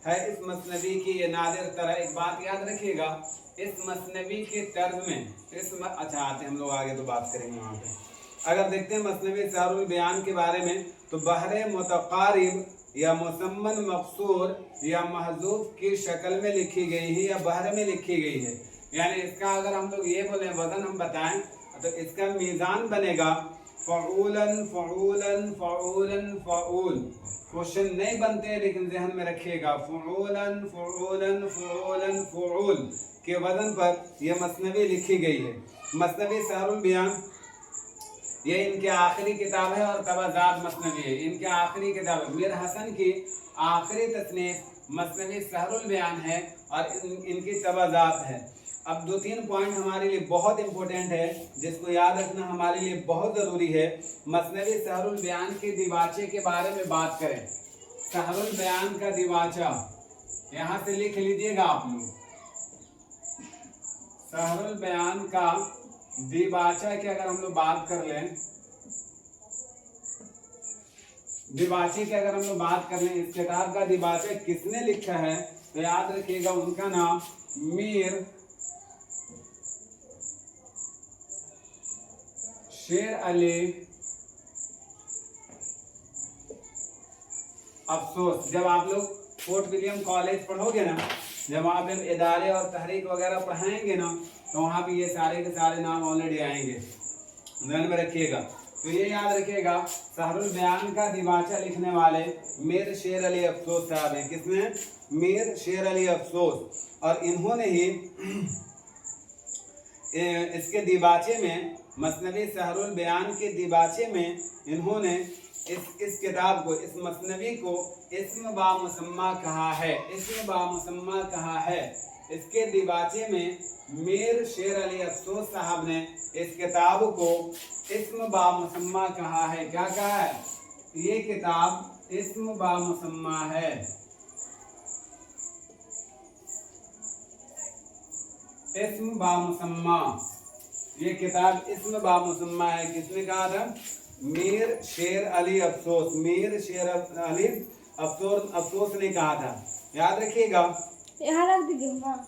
है इस मसनवी की ये नादिर तरह। एक बात याद रखिएगा, इस मसनवी के तर्ज में अच्छा आते हम लोग आगे तो बात करेंगे वहाँ पे। अगर देखते हैं मसनवी सहरुल बयान के बारे में, तो बहरे मुतकारिब या मुसम्मन मकसूर या महजूब की शक्ल में लिखी गई है या बहर में लिखी गई है। यानी इसका अगर हम लोग ये बोले वजन हम बताएं तो इसका मीज़ान बनेगा फ़ऊलन फ़ऊलन फ़ऊलन फ़ऊल। क्वेश्चन नहीं बनते लेकिन जहन में रखिएगा, फ़ऊलन फ़ऊलन फ़ऊलन फ़ऊल के वजन पर यह मसनवी लिखी गई है। मसनवी सहरुल बयान ये इनकी आखिरी किताब है और तबाजात मसनवी है, इनकी आखिरी किताब है। मीर हसन की आखिरी तसनीफ मसनवी सहरुल बयान है और इनकी तबाजात है। अब 2-3 पॉइंट हमारे लिए बहुत इंपॉर्टेंट है जिसको याद रखना हमारे लिए बहुत ज़रूरी है। मसनवी सहरुल बयान के दिवाचे के बारे में बात करें। सहरुल बयान का दिवाचा यहाँ से लिख लीजिएगा आप लोग। सहरुल बयान का दिवाचा की अगर हम लोग बात कर लें, दिवाचे की अगर हम लोग बात कर लें, इस किताब का दिवाचा किसने लिखा है तो याद रखिएगा उनका नाम मीर शेर अली अफसोस। जब आप लोग फोर्ट विलियम कॉलेज पढ़ोगे ना, जब वहाँ पे इदारे और तहरीक वगैरह पढ़ाएंगे ना, तो वहाँ पे ये सारे के सारे नाम ऑलरेडी आएंगे, ध्यान में रखिएगा। तो ये याद रखिएगा सहरुल बयान का दिवाचा लिखने वाले मीर शेर अली अफसोस साहब हैं। किसने? मीर शेर अली अफसोस। और इन्होंने ही इसके दिबाचे में, मसनवी सहरुल बयान के दिबाचे में इन्होंने इस किताब को, इस मसनवी को इस्म बा मुसम्मा कहा है, इस्म बा मुसम्मा कहा है। इसके दिबाचे में मीर शेर अली अफसोस साहब ने इस किताब को इस्म बा मुसम्मा कहा है। क्या कहा है? ये किताब इस्म बा मुसम्मा है। इस्म बा मुसम्मा, ये किताब इस्म बा मुसम्मा है। किसने कहा था? मीर शेर अली अफसोस, मीर शेर अली अफसोस ने कहा था। याद रखिएगा। यहाँ रख दीजिए। हाँ,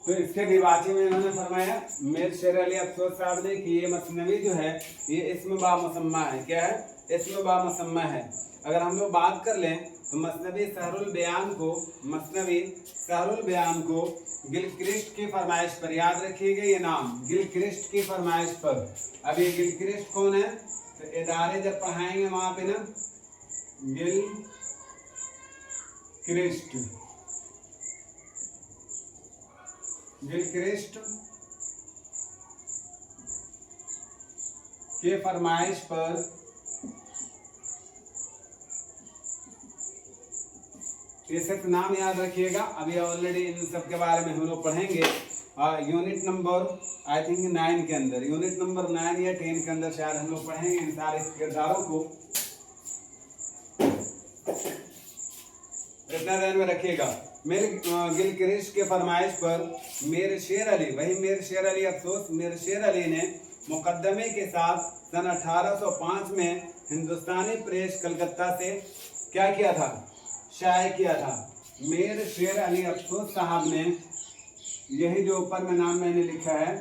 तो इसके दिवाची में इन्होंने फरमाया मीर शेर अली अफसोस साहब ने कि ये मसनवी जो है ये इस्म बा मुसम्मा है। क्या है? इस्म बा मुसम्मा है। अगर हम लोग बात कर लें तो मसनवी सहरुल बयान को गिलक्रिस्ट की फरमाइश पर, याद रखिएगा ये नाम, गिलक्रिस्ट की फरमाइश पर। अब ये गिलक्रिस्ट कौन है? तो इदारे जब पढ़ाएंगे वहां पे ना गिलक्रिस्ट के फरमाइश पर ये सिर्फ नाम याद रखिएगा। अभी ऑलरेडी इन सब के बारे में हम लोग पढ़ेंगे यूनिट नंबर आई थिंक 9 के अंदर, यूनिट नंबर 9 या 10 के अंदर शायद हम लोग पढ़ेंगे इन सारे किरदारों को। इतना ध्यान में रखिएगा। गिलक्रिस्ट के फरमाइश पर मीर शेर अली, वही मीर शेर अली अफसोस, मीर शेर अली ने मुकदमे के साथ सन 1805 में हिंदुस्तानी प्रेस कलकत्ता से क्या किया था? शाये किया था। मीर शेर अली अफसोस साहब ने, यही जो ऊपर में नाम मैंने लिखा है,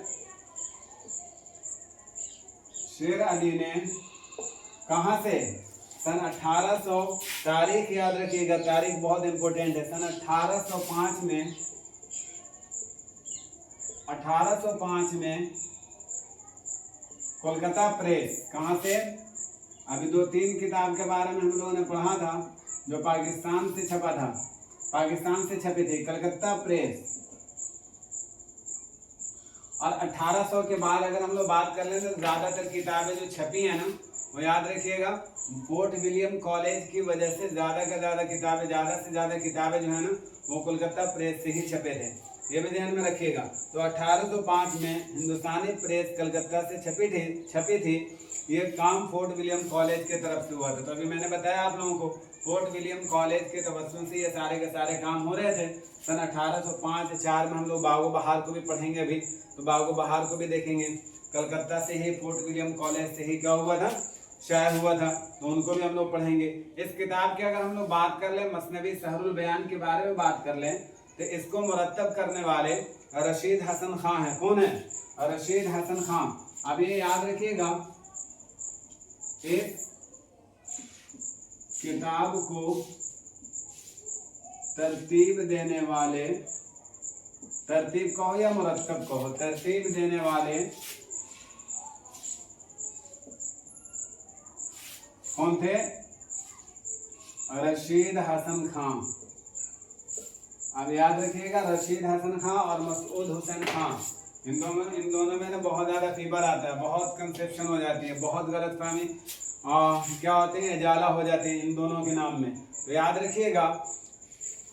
शेर अली ने कहां से? सन 1800, तारीख याद रखिएगा, तारीख बहुत इंपॉर्टेंट है। सन 1805 में कोलकाता प्रेस, कहां से? अभी 2-3 किताब के बारे में हम लोगों ने पढ़ा था जो पाकिस्तान से छपा था, पाकिस्तान से छपी थी, कलकत्ता प्रेस। और 1800 के बाद अगर हम लोग बात कर लें तो ज्यादातर किताबें जो छपी हैं ना, वो याद रखिएगा फोर्ट विलियम कॉलेज की वजह से ज्यादा से ज्यादा किताबें जो है ना वो कोलकाता प्रेस से ही छपे थे। ये भी ध्यान में रखिएगा। तो 1805 में हिंदुस्तानी प्रेस कलकत्ता से छपी थी। ये काम फोर्ट विलियम कॉलेज के तरफ से हुआ था। तो अभी मैंने बताया आप लोगों को फोर्ट विलियम कॉलेज के तवज्जुह से ये सारे के सारे काम हो रहे थे। सन 1805-4 में हम लोग बागो बहार को भी पढ़ेंगे। अभी तो बागो बहार को भी देखेंगे। कलकत्ता से ही फोर्ट विलियम कॉलेज से ही क्या हुआ था? शायर हुआ था। तो उनको भी हम लोग पढ़ेंगे। इस किताब की अगर हम लोग बात कर लें, मसनवी सहरुल बयान के बारे में बात कर लें, तो इसको मुरत्तब करने वाले रशीद हसन खां हैं। कौन है? रशीद हसन खां। अब ये याद रखिएगा, इस किताब को तरतीब देने वाले, तरतीब कहो या मुरत्तब कहो, तरतीब देने वाले कौन थे? रशीद हसन खां। अब याद रखिएगा, रशीद हसन खां और मसूद हुसैन खां, इन दोनों में ना बहुत ज़्यादा फीवर आता है, बहुत कंसेप्शन हो जाती है, बहुत गलतफहमी क्या होते हैं, जाला हो जाते हैं इन दोनों के नाम में। तो याद रखिएगा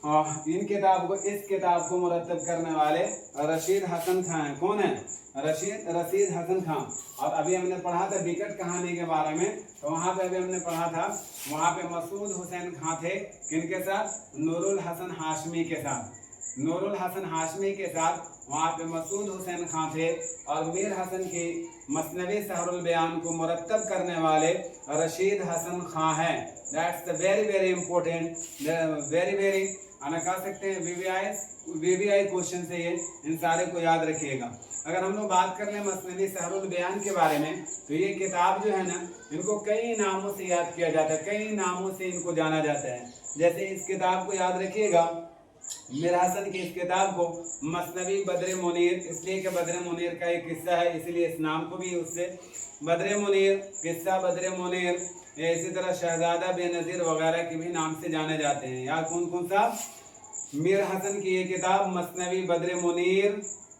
इस किताब को मुरत्तब करने वाले रशीद हसन खां हैं। कौन है? रशीद हसन खां। और अभी हमने पढ़ा था विकट कहानी के बारे में, तो वहाँ पे अभी हमने पढ़ा था, वहाँ पे मसूद हुसैन खां थे, किनके साथ? नूरुल हसन हाशमी के साथ। नूरुल हसन हाशमी के साथ वहाँ पे मसूद हुसैन खां थे। और मीर हसन की मसनवी सहरुल बयान को मुरत्तब करने वाले रशीद हसन खां हैं। That's the very very important, very आना कह सकते हैं वीवीआई क्वेश्चन से ये इन सारे को याद रखिएगा। अगर हम लोग बात कर लें मसनवी सहरुल बयान के बारे में, तो ये किताब जो है ना, इनको कई नामों से याद किया जाता है, कई नामों से इनको जाना जाता है। जैसे इस किताब को याद रखिएगा, मीर हसन की इस किताब को मसनवी बद्र मुनीर, इसलिए कि बद्र मुनीर का एक किस्सा है, इसलिए इस नाम को भी उससे बद्र मुनीर, किस्सा बद्र मुनीर, इसी तरह शहजादा बेनज़ीर वगैरह के भी नाम से जाने जाते हैं। या कौन कौन सा? मीर हसन की ये किताब मसनवी बद्र मुनीर,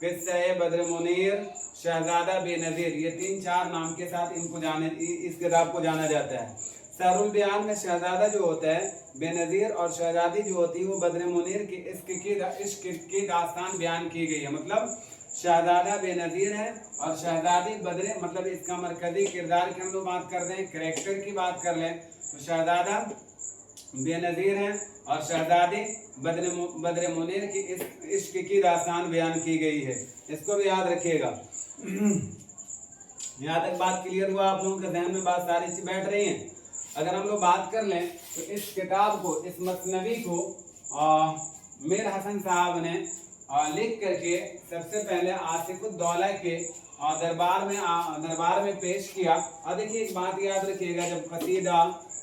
किस्सा बद्र मुनीर, शहजादा बेनज़ीर, ये 3-4 नाम के साथ इस किताब को जाना जाता है। सहरुल बयान में शहजादा जो होता है बेनज़ीर और शहजादी जो होती है वो बद्र मुनीर की इश्क की दास्तान बयान की गई है। मतलब शहजादा बेनज़ीर है और शहजादी बद्र, मतलब इसका मरकजी किरदार की हम लोग बात कर रहे हैं, करेक्टर की बात कर लें तो शहजादा बेनज़ीर है और शहजादी बद्र मुनीर की इश्क की दास्तान बयान की गई है। इसको भी याद रखिएगा। यहाँ तक बात क्लियर हुआ, आप लोगों के ध्यान में बात सारी चीज बैठ रही हैं। अगर हम लोग बात कर लें तो इस किताब को, इस मसनवी को मीर हसन साहब ने लिख करके सबसे पहले आसिफुद्दौला के दरबार में पेश किया। और देखिए एक बात याद रखिएगा, जब कसीदा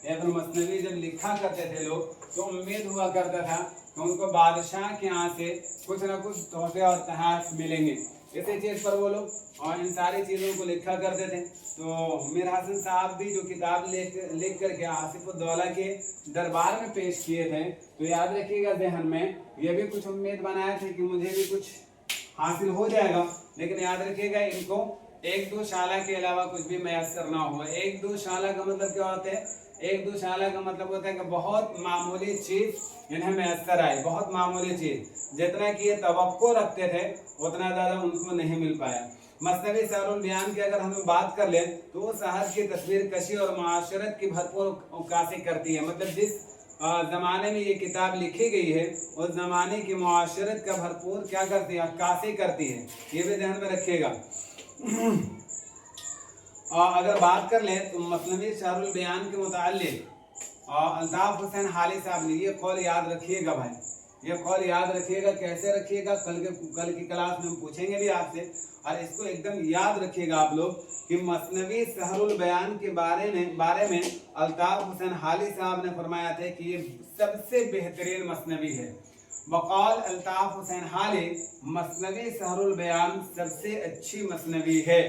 या फिर मसनवी जब लिखा करते थे लोग तो उम्मीद हुआ करता था कि उनको बादशाह के यहाँ से कुछ ना कुछ तोहफे और तोहफे मिलेंगे, इसी चीज़ पर वो लोग और इन सारी चीज़ों को लिखा करते थे। तो मीर हसन साहब भी जो किताब लिख करके आसिफुद्दौला के दरबार में पेश किए थे, तो याद रखिएगा जहन में ये भी कुछ उम्मीद बनाए थे कि मुझे भी कुछ हासिल हो जाएगा, लेकिन याद रखिएगा इनको एक दो शाला के अलावा कुछ भी मैसर ना हुआ। एक दो शाला का मतलब क्या होता है? एक दो शाला का मतलब होता है कि बहुत मामूली चीज़ इन्हें मैसर आई, बहुत मामूली चीज़, जितना कि ये तवक्को रखते थे उतना ज़्यादा उनको नहीं मिल पाया। मसनवी सहरुल बयान की अगर हम बात कर लें तो वो शहर की तस्वीर कशी और माशरत की भरपूर अक्कासी करती है। मतलब जिस ज़माने में ये किताब लिखी गई है उस ज़माने की माशरत का भरपूर क्या करती है? अक्कासी करती है। ये भी ध्यान में रखिएगा। अगर बात कर लें तो मसनवी सहरुल बयान के मुताल्लिक अल्ताफ हुसैन हाली साहब ने ये कौल याद रखिएगा भाई, ये कौल याद रखिएगा। कैसे रखिएगा? कल की क्लास में हम पूछेंगे भी आपसे, और इसको एकदम याद रखिएगा आप लोग कि मसनवी सहरुल बयान के बारे में अल्ताफ हुसैन हाली साहब ने फरमाया था कि ये सबसे बेहतरीन मसनवी है। वक़ाल अल्ताफ हुसैन हाली मसनवी सहरुल बयान सबसे अच्छी मसनवी है।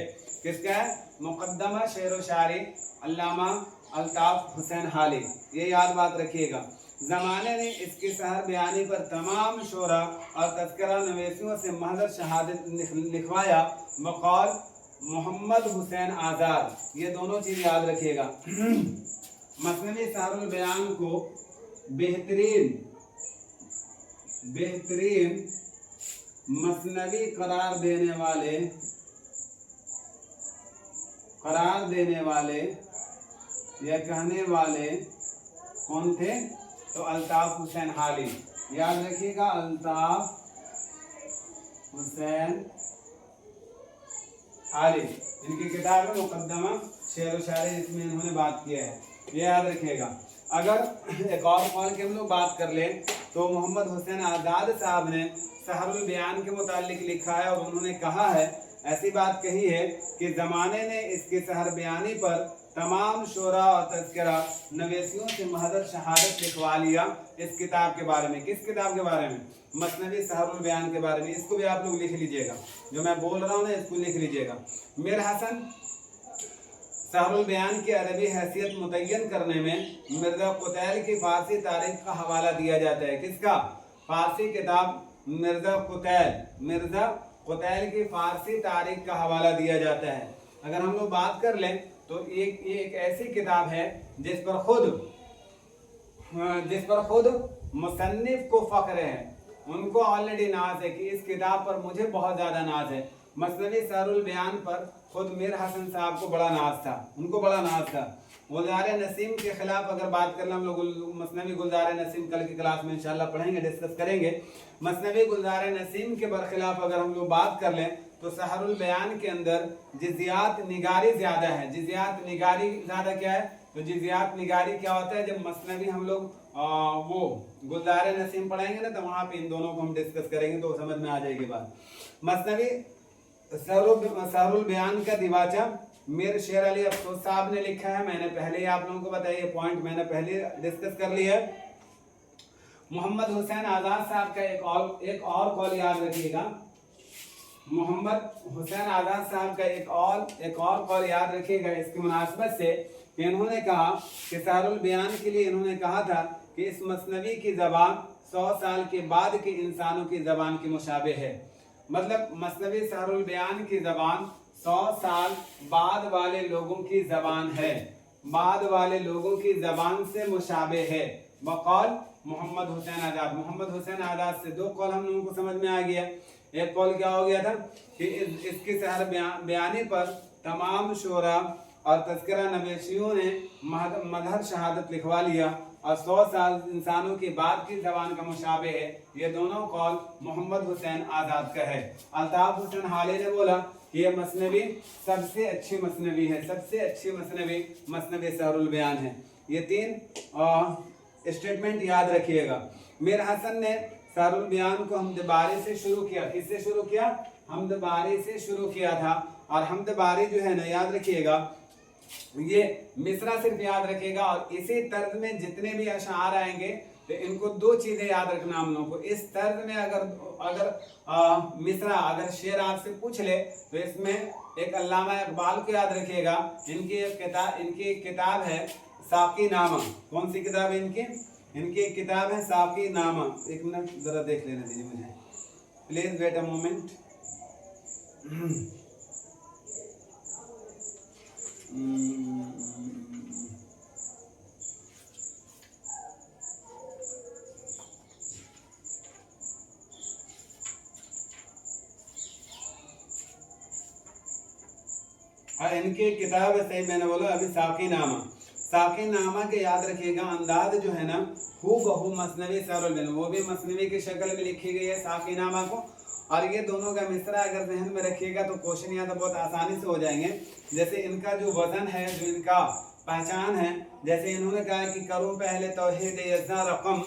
किसका है? मुक़द्दमा शेर व शायरी अल्लामा अल्ताफ हुसैन हाली। ये याद बात रखिएगा। ज़माने ने इसकी सहर बयानी पर तमाम शोरा और तज़किरा नवेसियों से महज़र शहादत लिखवाया। वक़ाल मोहम्मद हुसैन आज़ाद। ये दोनों चीज़ याद रखिएगा। मसनवी सहरुल बयान को बेहतरीन मसनवी करार देने वाले या कहने वाले कौन थे? तो अल्ताफ हुसैन हाली। याद रखिएगा, अल्ताफ हुसैन हाली। इनकी किताब है मुक़द्दमा शेर व शायरी, जिसमें इन्होंने बात किया है, ये याद रखिएगा। अगर एक और कौल की हम लोग बात कर लें तो मोहम्मद हुसैन आज़ाद साहब ने सहरुल बयान के मुतालिक लिखा है और उन्होंने कहा है, ऐसी बात कही है कि ज़माने ने इसकी सहर बयानी पर तमाम शोरा और तज़किरा नवेसियों से महज़र शहादत लिखवा लिया इस किताब के बारे में। किस किताब के बारे में? मसनवी सहरुल बयान के बारे में। इसको भी आप लोग लिख लीजिएगा, जो मैं बोल रहा हूँ ना इसको लिख लीजिएगा। मीर हसन सहरुल बयान की अरबी हैसियत मुतय्यन करने में मिर्ज़ा कुतैल की फ़ारसी तारीख का हवाला दिया जाता है। किसका? फ़ारसी किताब मिर्ज़ा कुतैल की फ़ारसी तारीख का हवाला दिया जाता है। अगर हम लोग बात कर लें तो ये एक ऐसी किताब है जिस पर खुद मुसन्निफ को फ़ख्र है, उनको ऑलरेडी नाज है कि इस किताब पर मुझे बहुत ज़्यादा नाज है। मसनवी सहरुल बयान पर खुद मीर हसन साहब को बड़ा नाज था, उनको बड़ा नाज था। गुलज़ार नसीम के खिलाफ अगर बात कर लें, हम लोग मसनवी गुलज़ार नसीम कल की क्लास में इंशाल्लाह पढ़ेंगे, डिस्कस करेंगे। मसनवी गुलज़ार नसीम के बरखिलाफ अगर हम लोग बात कर लें तो सहरुल बयान के अंदर जिज़ियात निगारी ज़्यादा है। जिज़ियात निगारी ज़्यादा क्या है? तो जिज़ियात निगारी क्या होता है? जब मसनवी हम लोग वो गुलज़ार नसीम पढ़ेंगे ना तो वहाँ पे इन दोनों को हम डिस्कस करेंगे तो समझ में आ जाएगी बात। मसनवी सहरुल बयान का दिवाचा मीर शेर अली अफसोस साहब ने लिखा है। मैंने पहले ही आप लोगों को बताया, ये पॉइंट मैंने पहले डिस्कस कर लिया है। मोहम्मद हुसैन आज़ाद साहब का एक और कॉल याद रखिएगा। मोहम्मद हुसैन आज़ाद साहब का एक और कॉल याद रखिएगा इसकी मुनासबत से कि इन्होंने कहा कि सहरुल बयान के लिए इन्होंने कहा था कि इस मसनवी की ज़बान 100 साल के बाद के इंसानों की ज़बान के मुशाबे है। मतलब मसनवी सहरुल बयान की ज़बान 100 साल बाद वाले लोगों की ज़बान है। बाद वाले लोगों की जबान से मुशाबे है। बकौल मोहम्मद हुसैन आजाद, मोहम्मद हुसैन आजाद से 2 कौल हम लोगों को समझ में आ गया। एक कौल क्या हो गया था कि इसकी सहर बयानी पर तमाम शोरा और तज़किरा नवेशियों ने मदहर शहादत लिखवा लिया और 100 साल इंसानों की बात की जबान का मुशाबे है। ये दोनों कौल मोहम्मद हुसैन आजाद का है। अल्ताफ हुसैन हाले ने बोला कि ये मसनवी सबसे अच्छी मसनवी है, सबसे अच्छी मसनवी मसनवी सहरुल बयान है। ये 3 स्टेटमेंट याद रखिएगा। मीर हसन ने सहरुल बयान को हमद बारी से शुरू किया। किससे शुरू किया? हमद बारी से शुरू किया था। और हमद बारी जो है ना, याद रखिएगा, ये मिसरा सिर्फ याद रखिएगा और इसी तर्ज में जितने भी अशार आएंगे तो इनको 2 चीजें याद रखना हम लोगों को। इस तर्ज में अगर मिसरा अगर शेर आपसे पूछ ले तो इसमें एक अल्लामा इकबाल को याद रखिएगा। इनकी किताब है साकी नामा। कौन सी किताब है इनकी? इनकी किताब है साकी नामा। एक मिनट जरा देख लेने दीजिए मुझे, प्लीज वेट अ मोमेंट। हाँ, इनकी किताब है, सही मैंने बोला अभी, साकी नामा। साकी नामा के याद रखिएगा, अंदाज जो है ना हू बहू मसनवी सहरुल बयान, वो भी मसनवी की शक्ल में लिखी गई है साकी नामा को। और ये दोनों का मिसरा अगर जहन में रखिएगा तो क्वेश्चन यहाँ तो बहुत आसानी से हो जाएंगे। जैसे इनका जो वजन है, जो इनका पहचान है, जैसे इन्होंने कहा कि करूँ पहले तौहीद यज़्ज़ा रकम,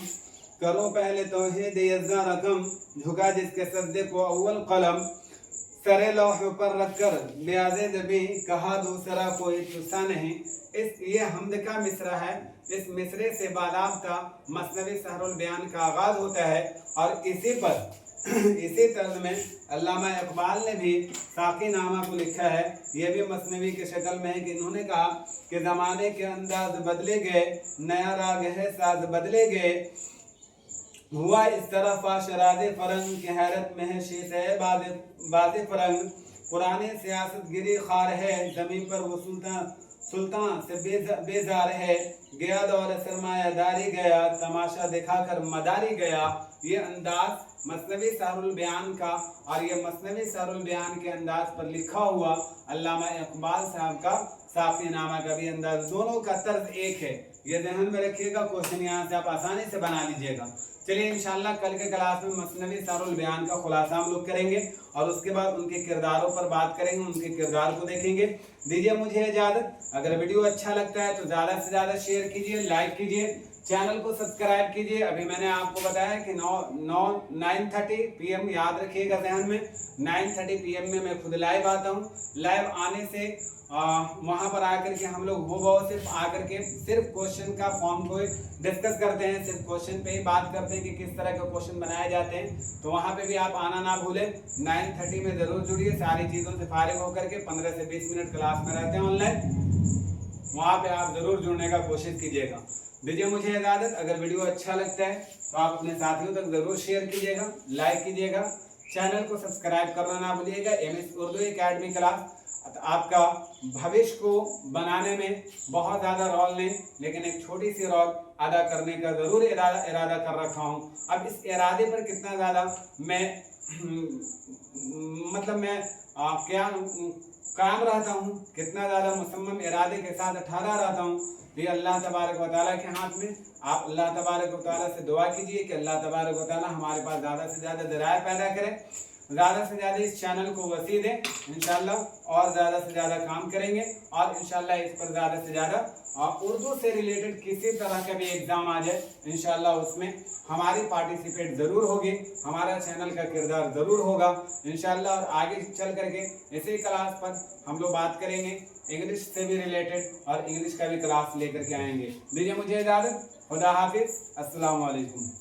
करूँ पहले तौहीद यज़्ज़ा रकम, झुका जिसके सजदे को अव्वल कलम, सरे लौह पर रखकर ब्याज़े जबी, कहा दूसरा कोई तुस्सा नहीं। ये हमद का मिसरा है। इस मिसरे से बादाबता मसनवी सहरुल बयान का आगाज होता है। और इसी तर्ज में अल्लामा इकबाल ने भी साकी नामा को लिखा है। यह भी मसनवी के शक्ल में है कि इन्होंने कहा कि ज़माने के अंदाज बदले गए, नया राग है साज बदले गए, हुआ इस तरफ शराज़े फरंग की हैरत में है शीश है बाज़े फरंग, पुराने सियासत गिरी खार है, ज़मीन पर वो सुल्तान से बेजार है, गया दौर सरमायादारी गया, तमाशा दिखाकर मदारी गया। ये अंदाज मसनवी सहरुल बयान का, और ये मसनवी सहरुल बयान के अंदाज पर लिखा हुआ अल्लामा इकबाल साहब का साकी नामा का भी अंदाज, दोनों का तर्ज एक है। ये ध्यान में रखिएगा, क्वेश्चन यहाँ से आप आसानी से बना लीजिएगा। चलिए इंशाल्लाह कल के क्लास में मसनवी सहरुल बयान का खुलासा हम लोग करेंगे और उसके बाद उनके किरदारों पर बात करेंगे, उनके किरदार को देखेंगे। दीजिए मुझे इजाज़त। अगर वीडियो अच्छा लगता है तो ज़्यादा से ज़्यादा शेयर कीजिए, लाइक कीजिए, चैनल को सब्सक्राइब कीजिए। अभी मैंने आपको बताया कि 9:30 PM याद रखिएगा ध्यान में, 9:30 PM में मैं खुद लाइव आता हूँ। लाइव आने से वहाँ पर आकर के हम लोग वो सिर्फ आकर के सिर्फ क्वेश्चन का फॉर्म को डिस्कस करते हैं, सिर्फ क्वेश्चन पे ही बात करते हैं कि किस तरह के क्वेश्चन बनाए जाते हैं। तो वहाँ पे भी आप आना ना भूलें। 9:30 में ज़रूर जुड़िए। सारी चीज़ों से फारिग होकर के 15 से 20 मिनट क्लास में रहते हैं ऑनलाइन, वहाँ पे आप ज़रूर जुड़ने का कोशिश कीजिएगा। दीजिए मुझे इजाज़त। अगर वीडियो अच्छा लगता है तो आप अपने साथियों तक ज़रूर शेयर कीजिएगा, लाइक कीजिएगा, चैनल को सब्सक्राइब करना ना भूलिएगा। MS उर्दू एकेडमी क्लास आपका भविष्य को बनाने में बहुत ज़्यादा रोल नहीं, लेकिन एक छोटी सी रोल अदा करने का ज़रूर इरादा कर रखा हूँ। अब इस इरादे पर कितना ज़्यादा मैं क्या काम रहता हूँ, कितना ज़्यादा मुसम्मम इरादे के साथ अठारा रहता हूँ, तो ये अल्लाह तबारक व तआला के हाथ में। आप अल्लाह तबारक व तआला से दुआ कीजिए कि अल्लाह तबारक व तआला हमारे पास ज़्यादा से ज़्यादा दरार पैदा करें, ज़्यादा से ज़्यादा इस चैनल को वसी दें। इंशाल्लाह और ज़्यादा से ज़्यादा काम करेंगे और इंशाल्लाह इस पर ज़्यादा से ज़्यादा उर्दू से रिलेटेड किसी तरह का भी एग्ज़ाम आ जाए, इंशाल्लाह उसमें हमारी पार्टिसिपेट ज़रूर होगी, हमारा चैनल का किरदार ज़रूर होगा इंशाल्लाह। और आगे चल करके इसी क्लास पर हम लोग बात करेंगे, इंग्लिश से भी रिलेटेड और इंग्लिश का भी क्लास लेकर के आएंगे। दीजिए मुझे इजाज़त। खुदा हाफिज़। अस्सलामु अलैकुम।